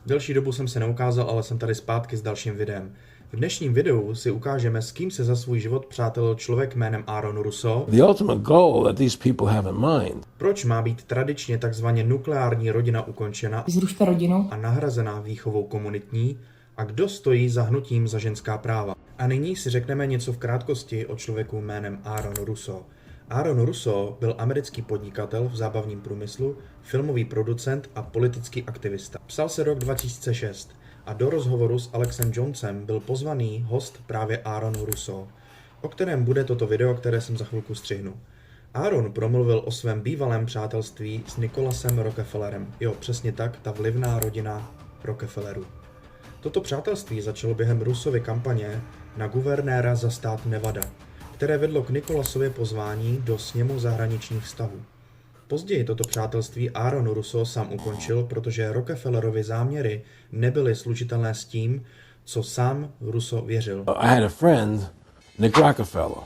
Delší dobu jsem se neukázal, ale jsem tady zpátky s dalším videem. V dnešním videu si ukážeme, s kým se za svůj život přátelil člověk jménem Aaron Russo. The ultimate goal that these people have in mind. Proč má být tradičně takzvaně nukleární rodina ukončena Zrušte rodinu a nahrazená výchovou komunitní a kdo stojí za hnutím za ženská práva. A nyní si řekneme něco v krátkosti o člověku jménem Aaron Russo. Aaron Russo byl americký podnikatel v zábavním průmyslu, filmový producent a politický aktivista. Psal se rok 2006 a do rozhovoru s Alexem Jonesem byl pozvaný host právě Aaron Russo, o kterém bude toto video, které jsem za chvilku střihnu. Aaron promluvil o svém bývalém přátelství s Nicholasem Rockefellerem. Jo, přesně tak, ta vlivná rodina Rockefellerů. Toto přátelství začalo během Russovy kampaně na guvernéra za stát Nevada, které vedlo k Nicholasově pozvání do sněmu zahraničních vztahů. Později toto přátelství Aaron Russo sám ukončil, protože Rockefellerovy záměry nebyly slučitelné s tím, co sám Russo věřil. I had a friend, Nick Rockefeller,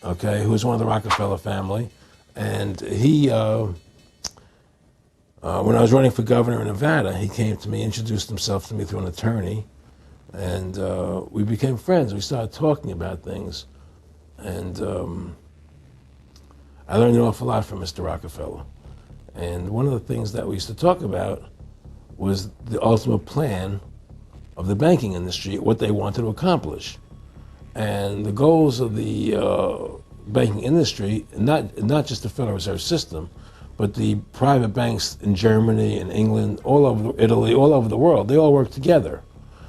okay, who was one of the Rockefeller family, and he, when I was running for governor in Nevada, he came to me, introduced himself to me through an attorney, and we became friends. We started talking about things, and I learned an awful lot from Mr. Rockefeller. And one of the things that we used to talk about was the ultimate plan of the banking industry, what they wanted to accomplish. And the goals of the banking industry, not just the Federal Reserve System, but the private banks in Germany and England, all over Italy, all over the world, they all work together.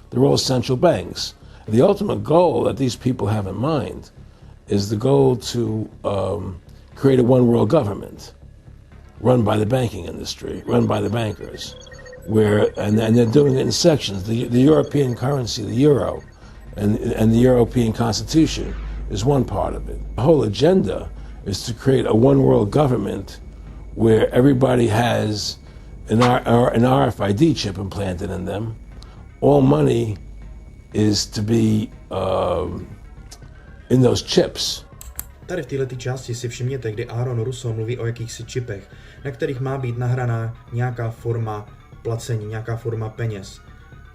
They're all central banks. The ultimate goal that these people have in mind is the goal to create a one world government run by the banking industry, run by the bankers, and they're doing it in sections. The European currency, the euro, and the European Constitution is one part of it. The whole agenda is to create a one world government where everybody has an RFID chip implanted in them. All money is to be in those chips. Tady v této části si všimněte, kdy Aaron Russo mluví o jakýchsi čipech, na kterých má být nahraná nějaká forma placení, nějaká forma peněz.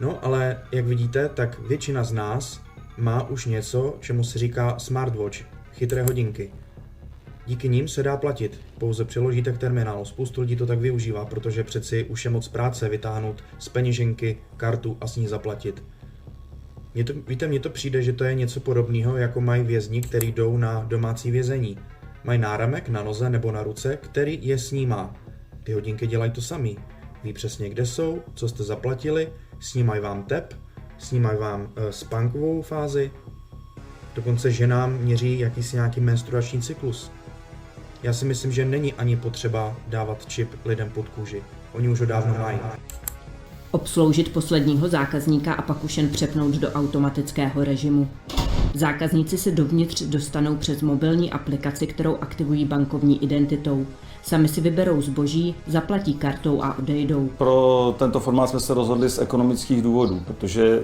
No, ale jak vidíte, tak většina z nás má už něco, čemu se říká smartwatch, chytré hodinky. Díky nim se dá platit, pouze přiložíte k terminálu. Spoustu lidí to tak využívá, protože přeci už je moc práce vytáhnout z peněženky kartu a s ní zaplatit. Mně to přijde, že to je něco podobného, jako mají vězni, kteří jdou na domácí vězení. Mají náramek na noze nebo na ruce, který je snímá. Ty hodinky dělají to sami. Ví přesně, kde jsou, co jste zaplatili, snímají vám tep, snímají vám spánkovou fázi, dokonce ženám měří nějaký menstruační cyklus. Já si myslím, že není ani potřeba dávat čip lidem pod kůži. Oni už ho dávno mají. obsloužit posledního zákazníka a pak už jen přepnout do automatického režimu. Zákazníci se dovnitř dostanou přes mobilní aplikaci, kterou aktivují bankovní identitou. Sami si vyberou zboží, zaplatí kartou a odejdou. Pro tento formát jsme se rozhodli z ekonomických důvodů, protože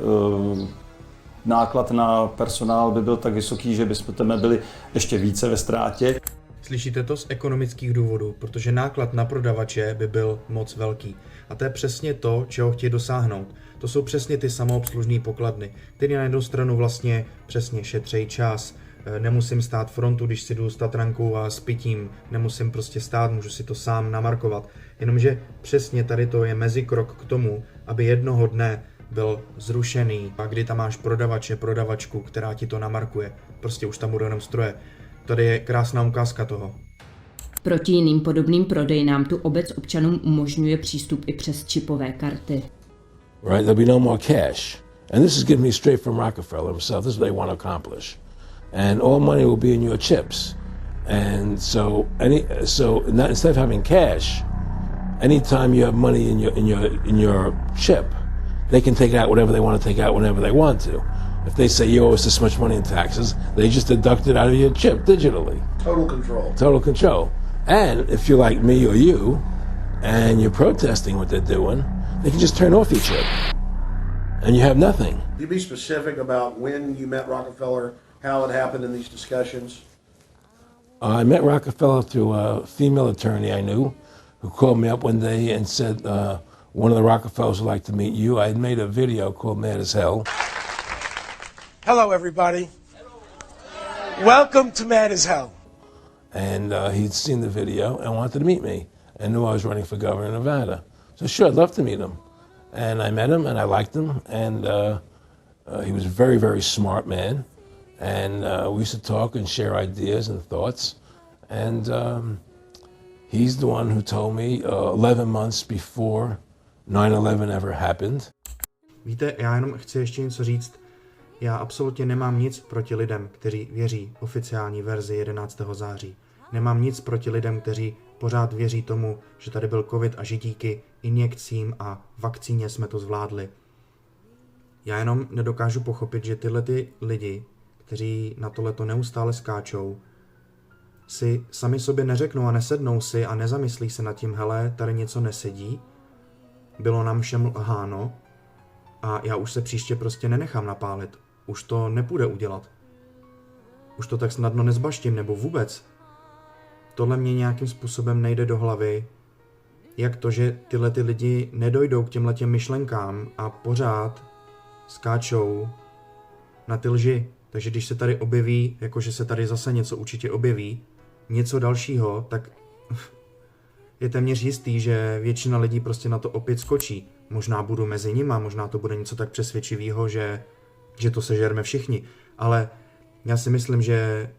náklad na personál by byl tak vysoký, že bychom byli ještě více ve ztrátě. Slyšíte to z ekonomických důvodů, protože náklad na prodavače by byl moc velký. A to je přesně to, čeho chtějí dosáhnout. To jsou přesně ty samoobslužné pokladny, které na jednu stranu vlastně přesně šetří čas. Nemusím stát frontu, když si jdu s Tatrankou a s pitím. Nemusím prostě stát, můžu si to sám namarkovat. Jenomže přesně tady to je mezikrok k tomu, aby jednoho dne byl zrušený. A kdy tam máš prodavače, prodavačku, která ti to namarkuje. Prostě už tam budou jenom stroje. Tady je krásná ukázka toho. Proti jiným podobným prodejnám tu obec občanům umožňuje přístup i přes čipové karty. Right, there'll be no more cash. And this is given me straight from Rockefeller himself. This is what they want to accomplish. And all money will be in your chips. And instead of having cash, anytime you have money in your chip, they can take out whatever they want to take out whenever they want to. If they say you owe us this much money in taxes, they just deduct it out of your chip digitally. Total control. Total control. And if you're like me or you, and you're protesting what they're doing, they can just turn off your chip, and you have nothing. You be specific about when you met Rockefeller, how it happened in these discussions? I met Rockefeller through a female attorney I knew, who called me up one day and said, one of the Rockefellers would like to meet you. I had made a video called Mad as Hell. Hello, everybody. Welcome to Mad as Hell. And he'd seen the video and wanted to meet me and knew I was running for governor of Nevada. So sure, I'd love to meet him. And I met him and I liked him. And he was a very, very smart man. And we used to talk and share ideas and thoughts. And he's the one who told me 11 months before 9/11 ever happened. Víte, já jenom chci ještě něco říct. Já absolutně nemám nic proti lidem, kteří věří oficiální verzi 11. září. Nemám nic proti lidem, kteří pořád věří tomu, že tady byl covid a že díky injekcím a vakcíně jsme to zvládli. Já jenom nedokážu pochopit, že tyhle ty lidi, kteří na tohleto neustále skáčou, si sami sobě neřeknou a nesednou si a nezamyslí se nad tím, hele, tady něco nesedí, bylo nám všem lháno a já už se příště prostě nenechám napálit. Už to nepůjde udělat. Už to tak snadno nezbaštím, nebo vůbec. Tohle mě nějakým způsobem nejde do hlavy, jak to, že tyhle ty lidi nedojdou k těmhletěm myšlenkám a pořád skáčou na ty lži. Takže když se tady objeví, jakože se tady zase něco určitě objeví, něco dalšího, tak je téměř jistý, že většina lidí prostě na to opět skočí. Možná budu mezi nima, možná to bude něco tak přesvědčivého, že to sežerme všichni. Ale já si myslím, že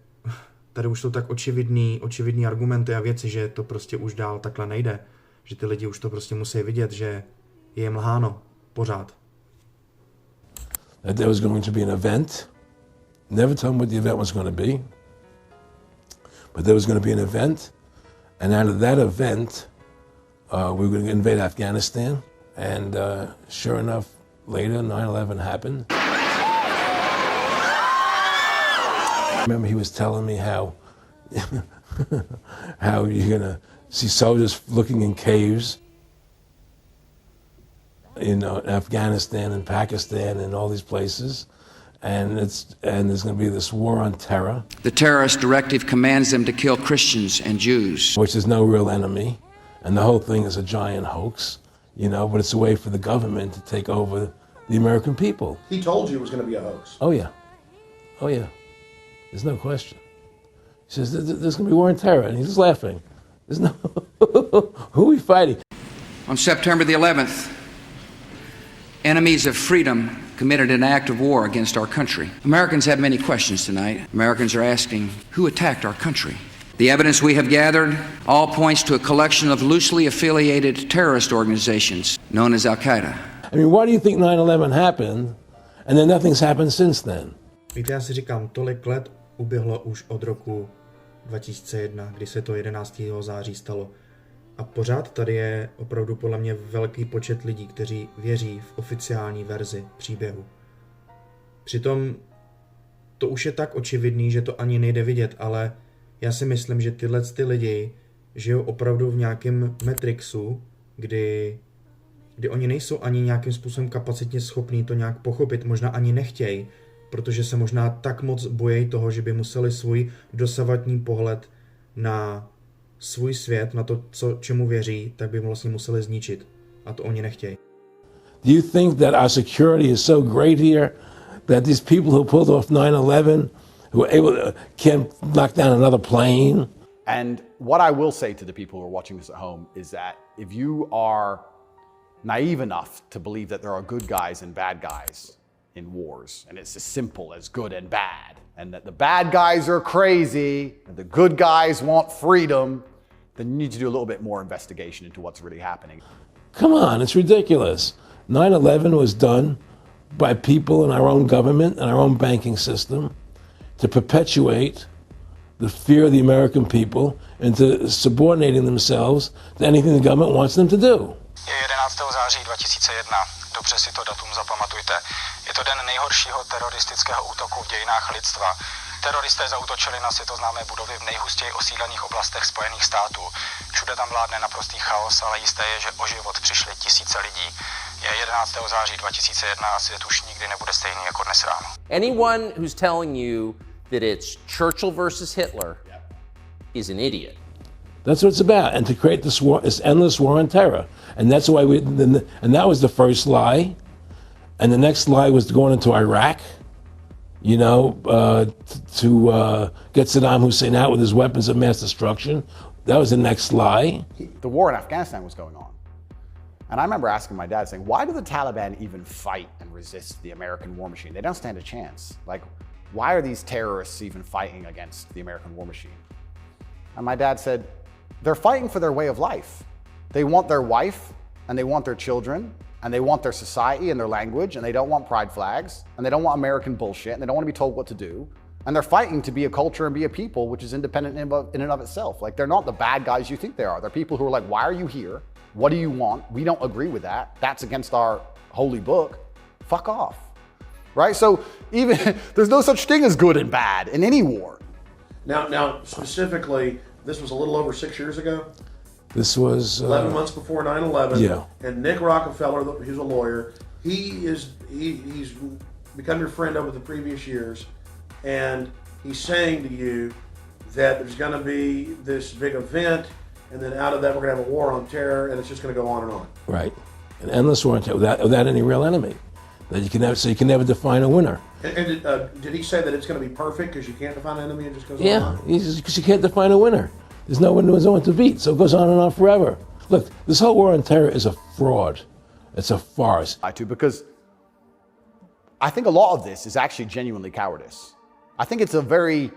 tady už jsou tak očividný argumenty a věci, že to prostě už dál takhle nejde. Že ty lidi už to prostě musí vidět, že je jim lháno pořád. That there was going to be an event. Never told me what the event was going to be. But there was going to be an event. And out of that event, we were going to invade Afghanistan. And sure enough, later, 9/11 happened. I remember he was telling me how you're going to see soldiers looking in caves, in Afghanistan and Pakistan and all these places. And there's going to be this war on terror. The terrorist directive commands them to kill Christians and Jews, Which is no real enemy. And the whole thing is a giant hoax, but it's a way for the government to take over the American people. He told you it was going to be a hoax. Oh, yeah. Oh, yeah. There's no question. He says, there's going to be war on terror. And he's just laughing. There's no... Who are we fighting? On September the 11th, enemies of freedom committed an act of war against our country. Americans have many questions tonight. Americans are asking, who attacked our country? The evidence we have gathered all points to a collection of loosely affiliated terrorist organizations known as Al-Qaeda. I mean, why do you think 9/11 happened and then nothing's happened since then? Víte, já si říkám, tolik let uběhlo už od roku 2001, kdy se to 11. září stalo. A pořád tady je opravdu podle mě velký počet lidí, kteří věří v oficiální verzi příběhu. Přitom to už je tak očividný, že to ani nejde vidět, ale já si myslím, že tyhle lidi žijou opravdu v nějakém matrixu, kdy oni nejsou ani nějakým způsobem kapacitně schopní to nějak pochopit, možná ani nechtějí, protože se možná tak moc bojí toho, že by museli svůj dosavadní pohled na svůj svět, na to, čemu věří, tak by vlastně museli zničit. A to oni nechtějí. Do you think that our security is so great here that these people who pulled off 9/11, who were able to, can't knock down another plane? And what I will say to the people who are watching this at home is that if you are naive enough to believe that there are good guys and bad guys in wars, and it's as simple as good and bad, and that the bad guys are crazy, and the good guys want freedom, then you need to do a little bit more investigation into what's really happening. Come on, it's ridiculous. 9/11 was done by people in our own government and our own banking system to perpetuate the fear of the American people and to subordinating themselves to anything the government wants them to do. Je 11. září 2001. Dobře si to datum zapamatujte. Je to den nejhoršího teroristického útoku v dějinách lidstva. Teroristé zaútočili na světoznámé budovy v nejhustěji osídlených oblastech Spojených států. Všude tam vládne naprostý chaos, ale jisté je, že o život přišly tisíce lidí. Je 11. září 2001 a svět už nikdy nebude stejný jako dnes ráno. Anyone who's telling you that it's Churchill versus Hitler is an idiot. That's what it's about, and to create this endless war on terror. And that's why and that was the first lie. And the next lie was going into Iraq, you know, to get Saddam Hussein out with his weapons of mass destruction. That was the next lie. The war in Afghanistan was going on. And I remember asking my dad, saying, why do the Taliban even fight and resist the American war machine? They don't stand a chance. Like, why are these terrorists even fighting against the American war machine? And my dad said, they're fighting for their way of life. They want their wife, and they want their children, and they want their society and their language, and they don't want pride flags, and they don't want American bullshit, and they don't want to be told what to do. And they're fighting to be a culture and be a people which is independent in and of itself. Like, they're not the bad guys you think they are. They're people who are like, why are you here? What do you want? We don't agree with that. That's against our holy book. Fuck off. Right? So even there's no such thing as good and bad in any war. Now specifically, this was a little over 6 years ago. This was 11 months before 9/11. Yeah. And Nick Rockefeller, who's a lawyer, he's become your friend over the previous years, and he's saying to you that there's going to be this big event, and then out of that we're going to have a war on terror, and it's just going to go on and on. Right, an endless war on terror without any real enemy. That you can never define a winner. And did he say that it's going to be perfect because you can't define an enemy and it just goes on? Yeah, because you can't define a winner. There's no one to beat, so it goes on and on forever. Look, this whole war on terror is a fraud. It's a farce. Because I think a lot of this is actually genuinely cowardice. I think it's a very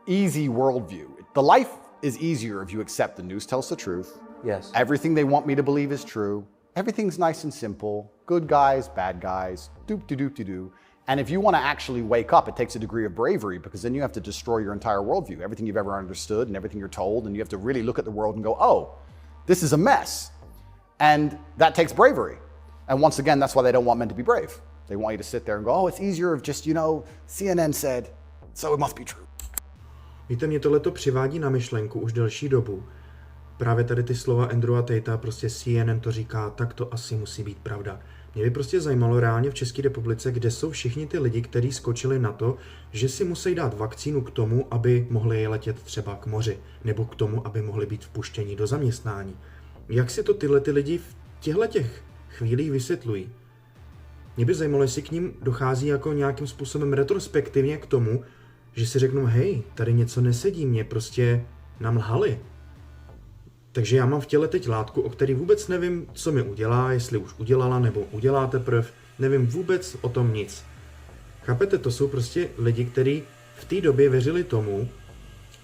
easy worldview. The life is easier if you accept the news tells the truth. Yes. Everything they want me to believe is true. Everything's nice and simple. Good guys, bad guys, doop-de-doop-de-doo. And if you want to actually wake up, it takes a degree of bravery, because then you have to destroy your entire worldview, everything you've ever understood and everything you're told, and you have to really look at the world and go, oh, this is a mess. And that takes bravery. And once again, that's why they don't want men to be brave. They want you to sit there and go, oh, it's easier if just, CNN said, so it must be true. Víte, mě tohleto přivádí na myšlenku už delší dobu. Právě tady ty slova Andrewa Tatea, prostě CNN to říká, tak to asi musí být pravda. Mě by prostě zajímalo reálně v České republice, kde jsou všichni ty lidi, kteří skočili na to, že si musí dát vakcínu k tomu, aby mohli letět třeba k moři, nebo k tomu, aby mohli být vpuštěni do zaměstnání. Jak si to tyhle ty lidi v těchto chvílích vysvětlují? Mě by zajímalo, jestli k ním dochází jako nějakým způsobem retrospektivně k tomu, že si řeknou, hej, tady něco nesedí, mě prostě nám lhali. Takže já mám v těle teď látku, o který vůbec nevím, co mi udělá, jestli už udělala nebo udělá teprve, nevím vůbec o tom nic. Chápete, to jsou prostě lidi, kteří v té době věřili tomu,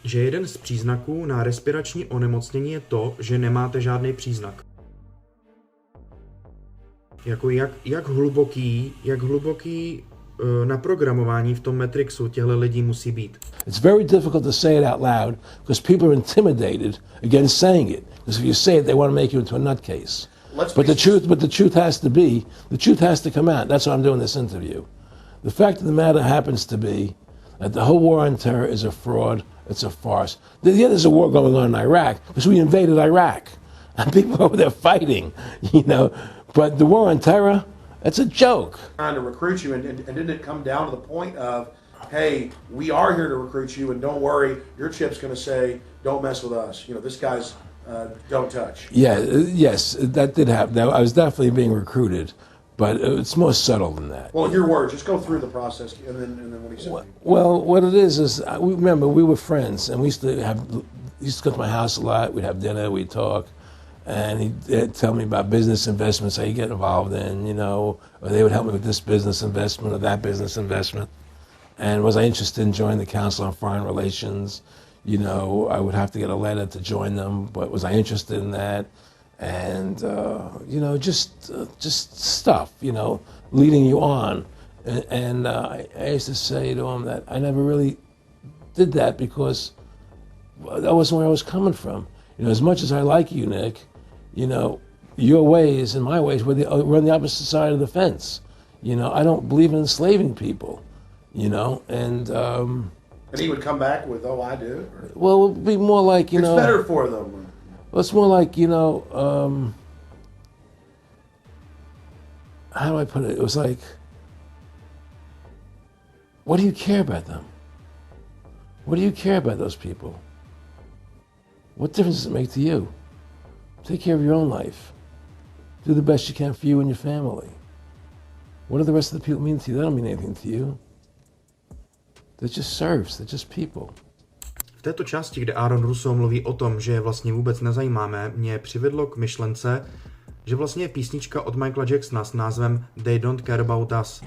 že jeden z příznaků na respirační onemocnění je to, že nemáte žádný příznak. Jako jak hluboký naprogramování v tom Matrixu těchto lidí musí být. It's very difficult to say it out loud because people are intimidated against saying it. Because if you say it, they want to make you into a nutcase. But the truth has to come out. That's why I'm doing this interview. The fact of the matter happens to be that the whole war on terror is a fraud. It's a farce. Yeah, there's a war going on in Iraq because we invaded Iraq and people over there fighting, But the war on terror, it's a joke. Trying to recruit you, and didn't it come down to the point of, hey, we are here to recruit you, and don't worry, your chip's going to say, don't mess with us. This guy's don't touch. Yeah, yes, that did happen. I was definitely being recruited, but it's more subtle than that. Well, in your words, just go through the process, and then what he said. Well, what it is remember, we were friends, and we used to go to my house a lot. We'd have dinner, we'd talk. And he'd tell me about business investments, how you get involved in, or they would help me with this business investment or that business investment. And was I interested in joining the Council on Foreign Relations? I would have to get a letter to join them, but was I interested in that? And, just stuff, leading you on. And I used to say to him that I never really did that because that wasn't where I was coming from. As much as I like you, Nick, your ways and my ways, we're on the opposite side of the fence. I don't believe in enslaving people, and he would come back with, oh, I do? Or? Well, it would be more like, it's better for them. Well, it's more like, how do I put it? It was like, what do you care about them? What do you care about those people? What difference does it make to you? Take care of your own life. Do the best you can for you and your family. What do the rest of the people mean to you? They don't mean anything to you. They're just serfs, they're just people. V této části, kde Aaron Russo mluví o tom, že je vlastně vůbec nezajímáme, mě přivedlo k myšlence, že vlastně je písnička od Michaela Jacksona s názvem They Don't Care About Us.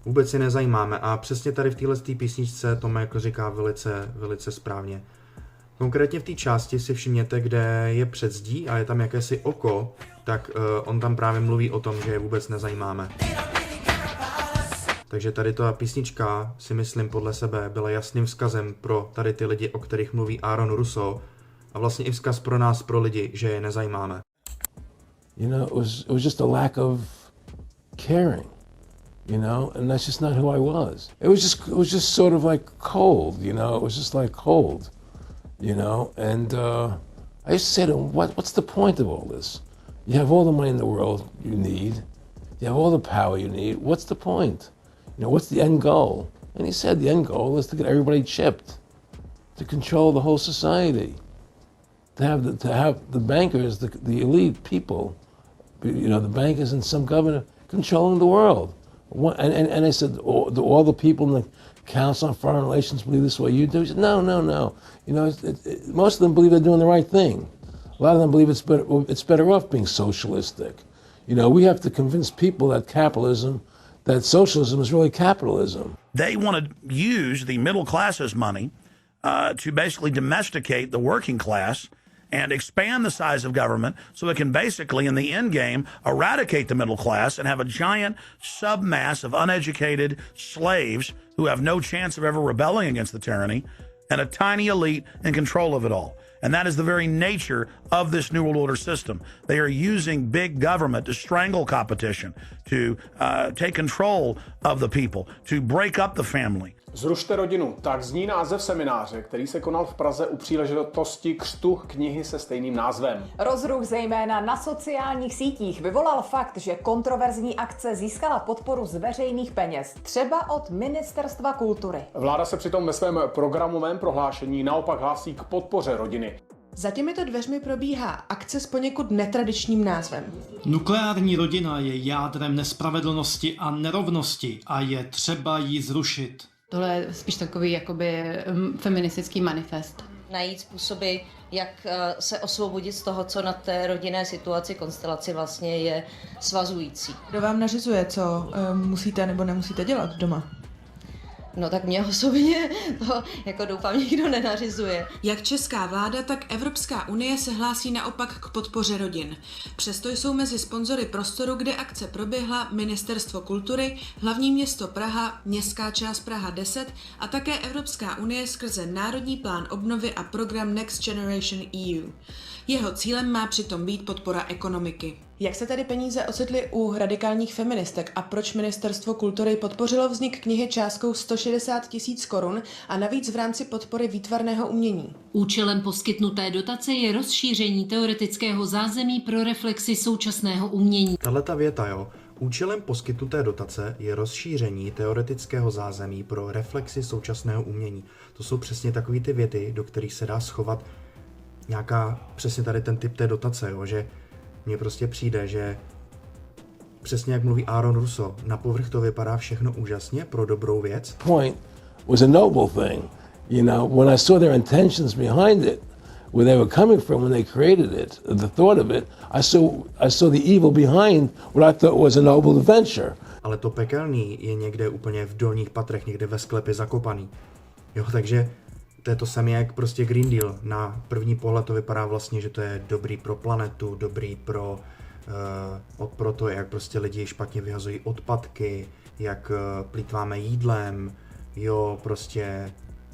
Vůbec si nezajímáme a přesně tady v této písničce to Michael říká velice správně. Konkrétně v té části si všimněte, kde je před zdí a je tam jakési oko, tak on tam právě mluví o tom, že je vůbec nezajímáme. Takže tady ta písnička, si myslím podle sebe, byla jasným vzkazem pro tady ty lidi, o kterých mluví Aaron Russo, a vlastně i vzkaz pro nás, pro lidi, že je nezajímáme. You know, it was just a lack of caring, you know, and that's just not who I was. It was just sort of like cold, you know, it was just like cold, you know, and I used to say to him, what's the point of all this? You have all the money in the world you need, you have all the power you need, what's the point? You know, what's the end goal? And he said the end goal is to get everybody chipped, to control the whole society, to have the bankers, the elite people, you know, the bankers and some governor controlling the world. And I said, all the people in the Council on Foreign Relations believe this way you do? He said, no. You know, most of them believe they're doing the right thing. A lot of them believe it's better off being socialistic. You know, we have to convince people that socialism is really capitalism. They want to use the middle class's money to basically domesticate the working class and expand the size of government so it can basically, in the end game, eradicate the middle class and have a giant submass of uneducated slaves who have no chance of ever rebelling against the tyranny, and a tiny elite in control of it all. And that is the very nature of this New World Order system. They are using big government to strangle competition, to take control of the people, to break up the family. Zrušte rodinu, tak zní název semináře, který se konal v Praze u příležitosti křtu knihy se stejným názvem. Rozruch zejména na sociálních sítích vyvolal fakt, že kontroverzní akce získala podporu z veřejných peněz, třeba od Ministerstva kultury. Vláda se přitom ve svém programovém prohlášení naopak hlásí k podpoře rodiny. Za těmito dveřmi probíhá akce s poněkud netradičním názvem. Nukleární rodina je jádrem nespravedlnosti a nerovnosti a je třeba ji zrušit. Tohle je spíš takový jakoby feministický manifest. Najít způsoby, jak se osvobodit z toho, co na té rodinné situaci, konstelaci vlastně je svazující. Kdo vám nařizuje, co musíte nebo nemusíte dělat doma? No tak mě osobně to jako doufám nikdo nenařizuje. Jak česká vláda, tak Evropská unie se hlásí naopak k podpoře rodin. Přesto jsou mezi sponzory prostoru, kde akce proběhla, Ministerstvo kultury, hlavní město Praha, městská část Praha 10 a také Evropská unie skrze Národní plán obnovy a program Next Generation EU. Jeho cílem má přitom být podpora ekonomiky. Jak se tedy peníze ocitly u radikálních feministek a proč Ministerstvo kultury podpořilo vznik knihy částkou 160 000 korun a navíc v rámci podpory výtvarného umění? Účelem poskytnuté dotace je rozšíření teoretického zázemí pro reflexi současného umění. Tahleta věta, jo. Účelem poskytnuté dotace je rozšíření teoretického zázemí pro reflexi současného umění. To jsou přesně takové ty věty, do kterých se dá schovat nějaká, přesně tady ten typ té dotace, jo, že mně prostě přijde, že přesně jak mluví Aaron Russo, na povrch to vypadá všechno úžasně pro dobrou věc. Point was a noble thing. You know, when I saw their intentions behind it, where they were coming from when they created it, the thought of it, I saw the evil behind what I thought was a noble adventure. Ale to pekelný je někde úplně v dolních patrech, někde ve sklepě zakopaný. Jo, takže to je to samé jak prostě Green Deal. Na první pohled to vypadá vlastně, že to je dobrý pro planetu, dobrý pro to, jak prostě lidi špatně vyhazují odpadky, jak plýtváme jídlem, jo, prostě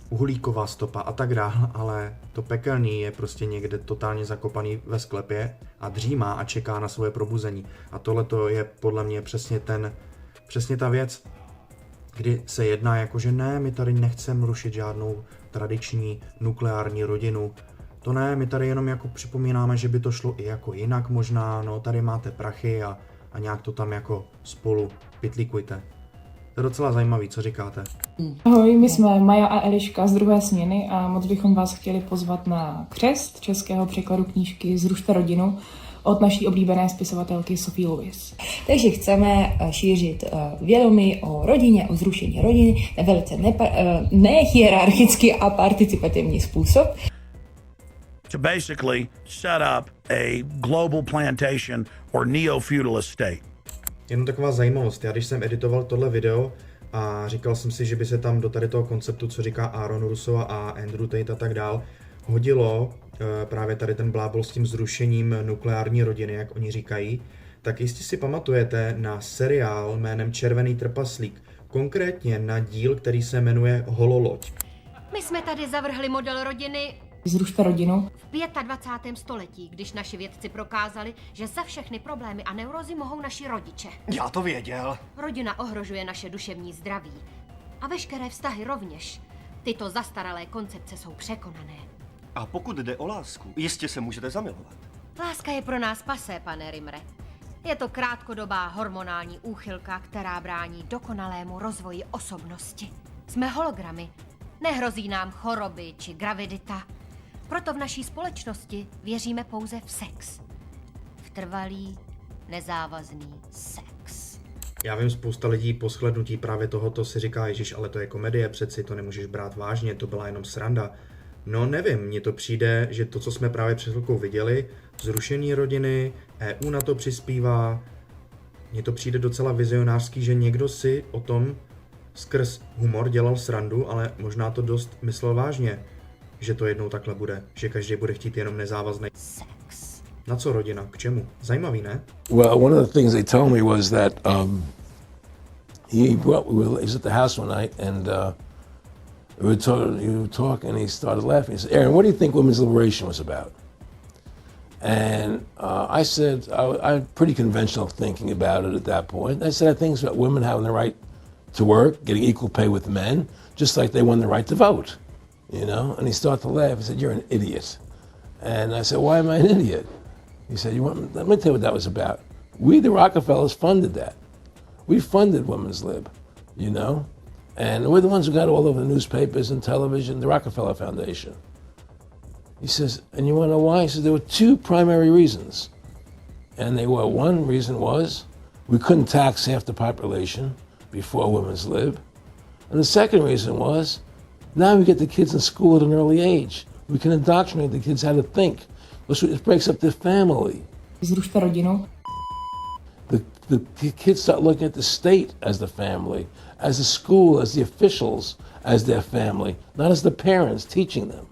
uhlíková stopa a tak dále, ale to pekelný je prostě někde totálně zakopaný ve sklepě a dřímá a čeká na svoje probuzení. A tohle to je podle mě přesně ta věc, kdy se jedná jako, že ne, my tady nechceme rušit žádnou tradiční nukleární rodinu. To ne, my tady jenom jako připomínáme, že by to šlo i jako jinak možná, no tady máte prachy a nějak to tam jako spolu pytlíkujte. To je docela zajímavý, co říkáte? Ahoj, my jsme Maja a Eliška z druhé směny a moc bychom vás chtěli pozvat na křest českého překladu knížky Zrušte rodinu od naší oblíbené spisovatelky Sophie Lewis. Takže chceme šířit vědomí o rodině, o zrušení rodiny na velice nehierarchický a participativní způsob. To basically set up a global plantation or neo-feudalist state. Jenom taková zajímavost, já když jsem editoval tohle video a říkal jsem si, že by se tam do tady toho konceptu, co říká Aaron Russo a Andrew Tate a tak dál, hodilo právě tady ten blábol s tím zrušením nukleární rodiny, jak oni říkají, tak jistě si pamatujete na seriál jménem Červený trpaslík, konkrétně na díl, který se jmenuje Hololoď. My jsme tady zavrhli model rodiny Zrušte rodinu. v 25. století, když naši vědci prokázali, že za všechny problémy a neurozy mohou naši rodiče. Já to věděl. Rodina ohrožuje naše duševní zdraví. A veškeré vztahy rovněž. Tyto zastaralé koncepce jsou překonané. A pokud jde o lásku, jistě se můžete zamilovat. Láska je pro nás pasé, pane Rimre. Je to krátkodobá hormonální úchylka, která brání dokonalému rozvoji osobnosti. Jsme hologramy. Nehrozí nám choroby či gravidita. Proto v naší společnosti věříme pouze v sex. V trvalý, nezávazný sex. Já vím, spousta lidí po shlednutí právě tohoto si říká, ježiš, ale to je komedie, přeci to nemůžeš brát vážně, to byla jenom sranda. No nevím, mně to přijde, že to, co jsme právě před chvilkou viděli, zrušení rodiny, EU na to přispívá, mně to přijde docela vizionářský, že někdo si o tom skrz humor dělal srandu, ale možná to dost myslel vážně, že to jednou takhle bude, že každý bude chtít jenom nezávazný sex. Na co rodina? K čemu? Zajímavý, ne? Well, one of the things they told me was that he was at the house one night and we were talking and he started laughing. He said, Aaron, what do you think women's liberation was about? And I said, I had pretty conventional thinking about it at that point. I said, I think it's about women having the right to work, getting equal pay with men, just like they won the right to vote, you know? And he started to laugh. He said, you're an idiot. And I said, why am I an idiot? He said, let me tell you what that was about. We, the Rockefellers, funded that. We funded Women's Lib, you know? And we're the ones who got all over the newspapers and television, the Rockefeller Foundation. He says, and you want to know why? He said, there were two primary reasons. And they were, one reason was we couldn't tax half the population before Women's Lib. And the second reason was, now we get the kids in school at an early age. We can indoctrinate the kids how to think. It breaks up their family. Zrušte rodinu. The kids start looking at the state as the family, as the school, as the officials, as their family, not as the parents teaching them.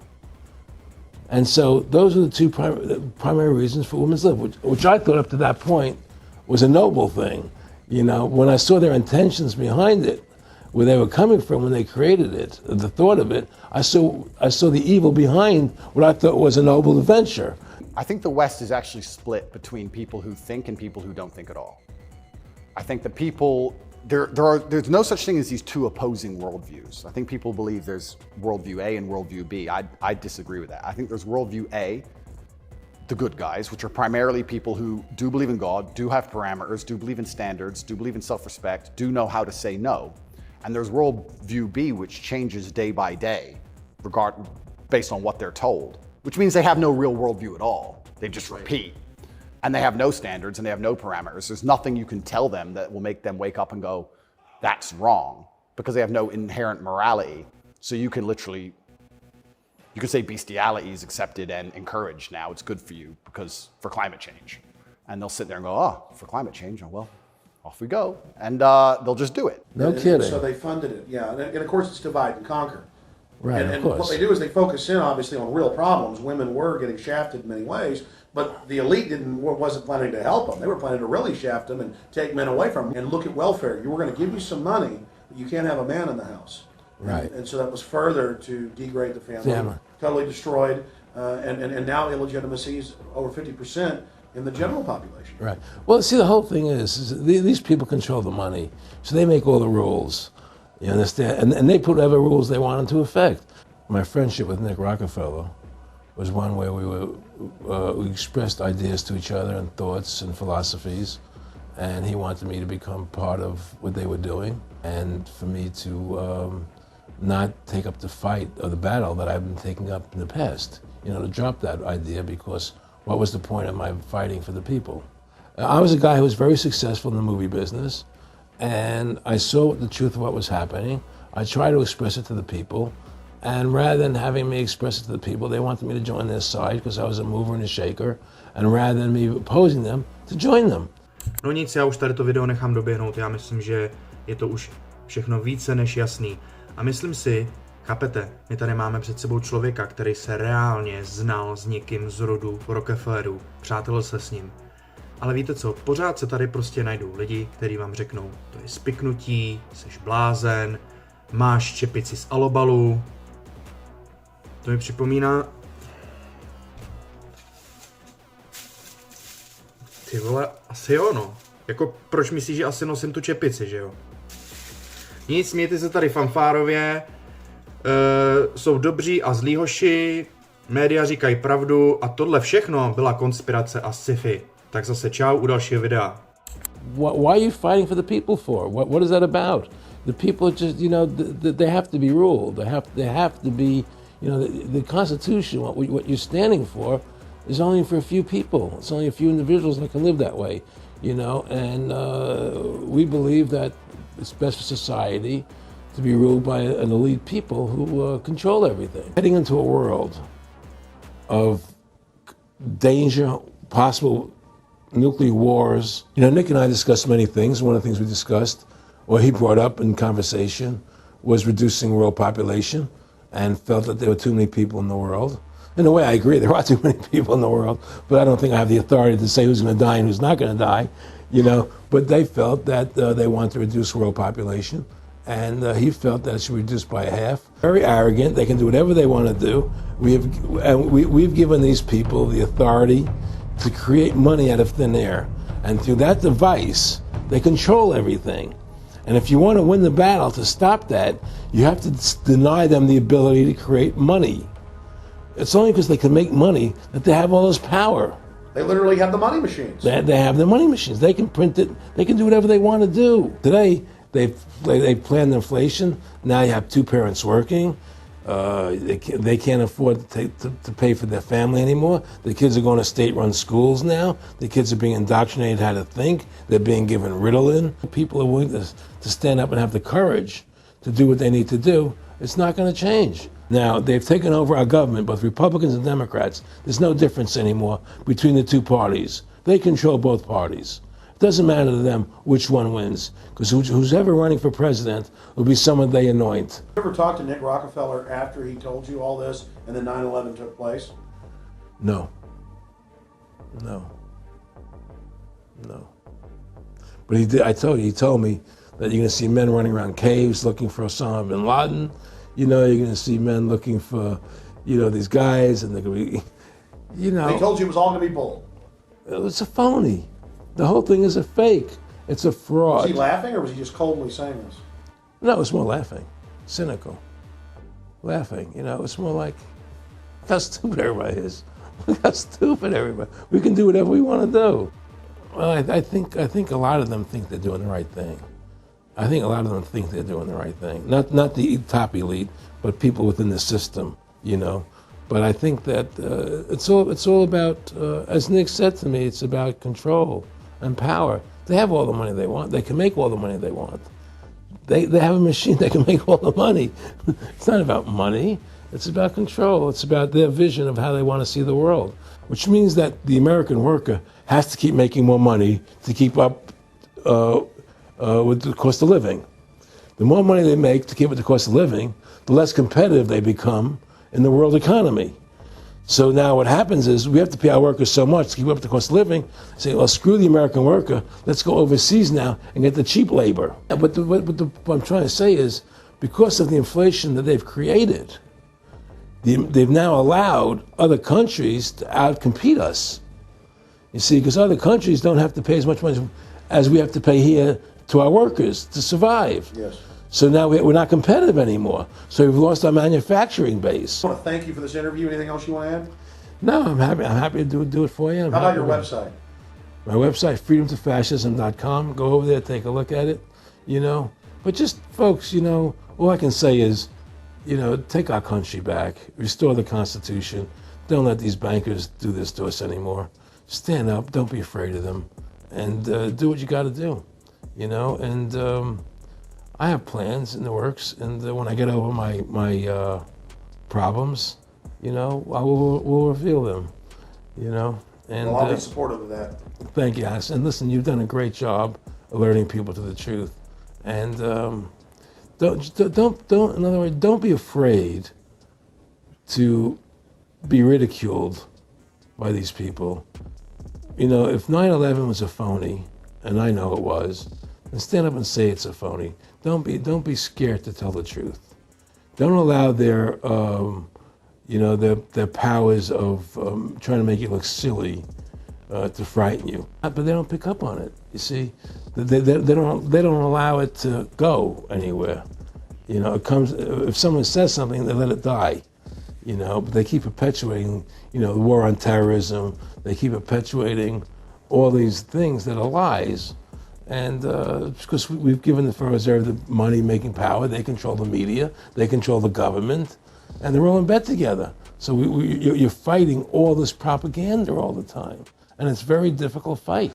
And so those are the two primary reasons for Women's Lib, which I thought up to that point was a noble thing. You know, when I saw their intentions behind it, where they were coming from when they created it, the thought of it, I saw the evil behind what I thought was a noble venture. I think the West is actually split between people who think and people who don't think at all. I think the people, there's no such thing as these two opposing worldviews. I think people believe there's worldview A and worldview B. I disagree with that. I think there's worldview A, the good guys, which are primarily people who do believe in God, do have parameters, do believe in standards, do believe in self-respect, do know how to say no. And there's worldview B, which changes day by day, based on what they're told, which means they have no real worldview at all. They just repeat. And they have no standards and they have no parameters. There's nothing you can tell them that will make them wake up and go, that's wrong, because they have no inherent morality. So you can literally, you could say bestiality is accepted and encouraged now. It's good for you because for climate change. And they'll sit there and go, oh, for climate change, oh, well, off we go. And they'll just do it. No kidding. So they funded it, yeah. And of course it's divide and conquer. Right, and of course. What they do is they focus in, obviously, on real problems. Women were getting shafted in many ways, but the elite wasn't planning to help them. They were planning to really shaft them and take men away from them. And look at welfare. You were going to give you some money, but you can't have a man in the house. Right. And so that was further to degrade the family. Totally destroyed. And now illegitimacy is over 50% in the general population. Right. Well, see, the whole thing is these people control the money, so they make all the rules. You understand? And they put whatever rules they want into effect. My friendship with Nick Rockefeller was one where we expressed ideas to each other and thoughts and philosophies. and he wanted me to become part of what they were doing, and for me to not take up the fight or the battle that I've been taking up in the past. You know, to drop that idea, because what was the point of my fighting for the people? I was a guy who was very successful in the movie business, and I saw the truth of what was happening. I tried to express it to the people, and rather than having me express it to the people, they wanted me to join their side because I was a mover and a shaker, and rather than me opposing them, to join them. No nic, já už tady to video nechám doběhnout, já myslím, že je to už všechno více než jasný. A myslím si, chápete, my tady máme před sebou člověka, který se reálně znal s někým z rodu Rockefellerů, přátelil se s ním. Ale víte co, pořád se tady prostě najdou lidi, kteří vám řeknou, to je spiknutí, seš blázen, máš čepici z alobalu. To mi připomíná... Ty vole, asi jo, no. Jako, proč myslíš, že asi nosím tu čepici, že jo? Nic, smějte se tady fanfárově, jsou dobří a zlí hoši, média říkají pravdu a tohle všechno byla konspirace a sci-fi. Tak zase čau u dalšího videa. Why are you fighting for the people for? What is that about? The people just, you know, they have to be ruled. They have to be, you know, the Constitution, what you're standing for, is only for a few people. It's only a few individuals that can live that way, you know. And we believe that it's best for society to be ruled by an elite people who control everything. Heading into a world of danger, possible nuclear wars. You know, Nick and I discussed many things. One of the things we discussed, or he brought up in conversation, was reducing world population, and felt that there were too many people in the world. In a way, I agree, there are too many people in the world, but I don't think I have the authority to say who's going to die and who's not going to die, you know. But they felt that they wanted to reduce world population, and he felt that it should be reduced by half. Very arrogant, they can do whatever they want to do. We've given these people the authority to create money out of thin air. And through that device, they control everything. And if you want to win the battle to stop that, you have to deny them the ability to create money. It's only because they can make money that they have all this power. They literally have the money machines. They have the money machines. They can print it. They can do whatever they want to do. Today, they've planned inflation. Now you have two parents working. They can't afford to pay for their family anymore. The kids are going to state-run schools now. The kids are being indoctrinated how to think. They're being given Ritalin. People are willing to stand up and have the courage to do what they need to do. It's not going to change. Now, they've taken over our government, both Republicans and Democrats. There's no difference anymore between the two parties. They control both parties. It doesn't matter to them which one wins, because who's ever running for president will be someone they anoint. You ever talked to Nick Rockefeller after he told you all this and then 9/11 took place? No. But he did. He told me that you're going to see men running around caves looking for Osama bin Laden. You know, you're going to see men looking for, you know, these guys, and they're going to be, you know. He told you it was all going to be bull. It's a phony. The whole thing is a fake. It's a fraud. Was he laughing, or was he just coldly saying this? No, it's more laughing. Cynical. Laughing, you know. It's more like, look how stupid everybody is. Look how stupid everybody. We can do whatever we want to do. Well, I think a lot of them think they're doing the right thing. I think a lot of them think they're doing the right thing. Not the top elite, but people within the system, you know. But I think that it's all about, as Nick said to me, it's about control and power. They have all the money they want. They can make all the money they want. They have a machine that can make all the money. It's not about money. It's about control. It's about their vision of how they want to see the world, which means that the American worker has to keep making more money to keep up with the cost of living. The more money they make to keep with the cost of living, the less competitive they become in the world economy. So now what happens is we have to pay our workers so much to keep up with the cost of living. Say, well, screw the American worker. Let's go overseas now and get the cheap labor. But what I'm trying to say is, because of the inflation that they've created, they've now allowed other countries to outcompete us. You see, because other countries don't have to pay as much money as we have to pay here to our workers to survive. Yes. So now we're not competitive anymore. So we've lost our manufacturing base. I want to thank you for this interview. Anything else you want to add? No, I'm happy to do it for you. How about your website? My website, freedomtofascism.com. Go over there, take a look at it, you know. But just, folks, you know, all I can say is, you know, take our country back, restore the Constitution. Don't let these bankers do this to us anymore. Stand up, don't be afraid of them, and do what you got to do, you know. And I have plans in the works, and when I get over my problems, you know, I will reveal them, you know. And well, I'll be supportive of that. Thank you, Alice. And listen, you've done a great job alerting people to the truth. And don't. In other words, don't be afraid to be ridiculed by these people. You know, if 9/11 was a phony, and I know it was, then stand up and say it's a phony. Don't be scared to tell the truth. Don't allow their their powers of trying to make you look silly to frighten you. But they don't pick up on it. You see, they don't allow it to go anywhere. You know, it comes if someone says something, they let it die. You know, but they keep perpetuating, you know, the war on terrorism. They keep perpetuating all these things that are lies. And because we've given the Federal Reserve the money-making power, they control the media, they control the government, and they're all in bed together. So you're fighting all this propaganda all the time. And it's a very difficult fight.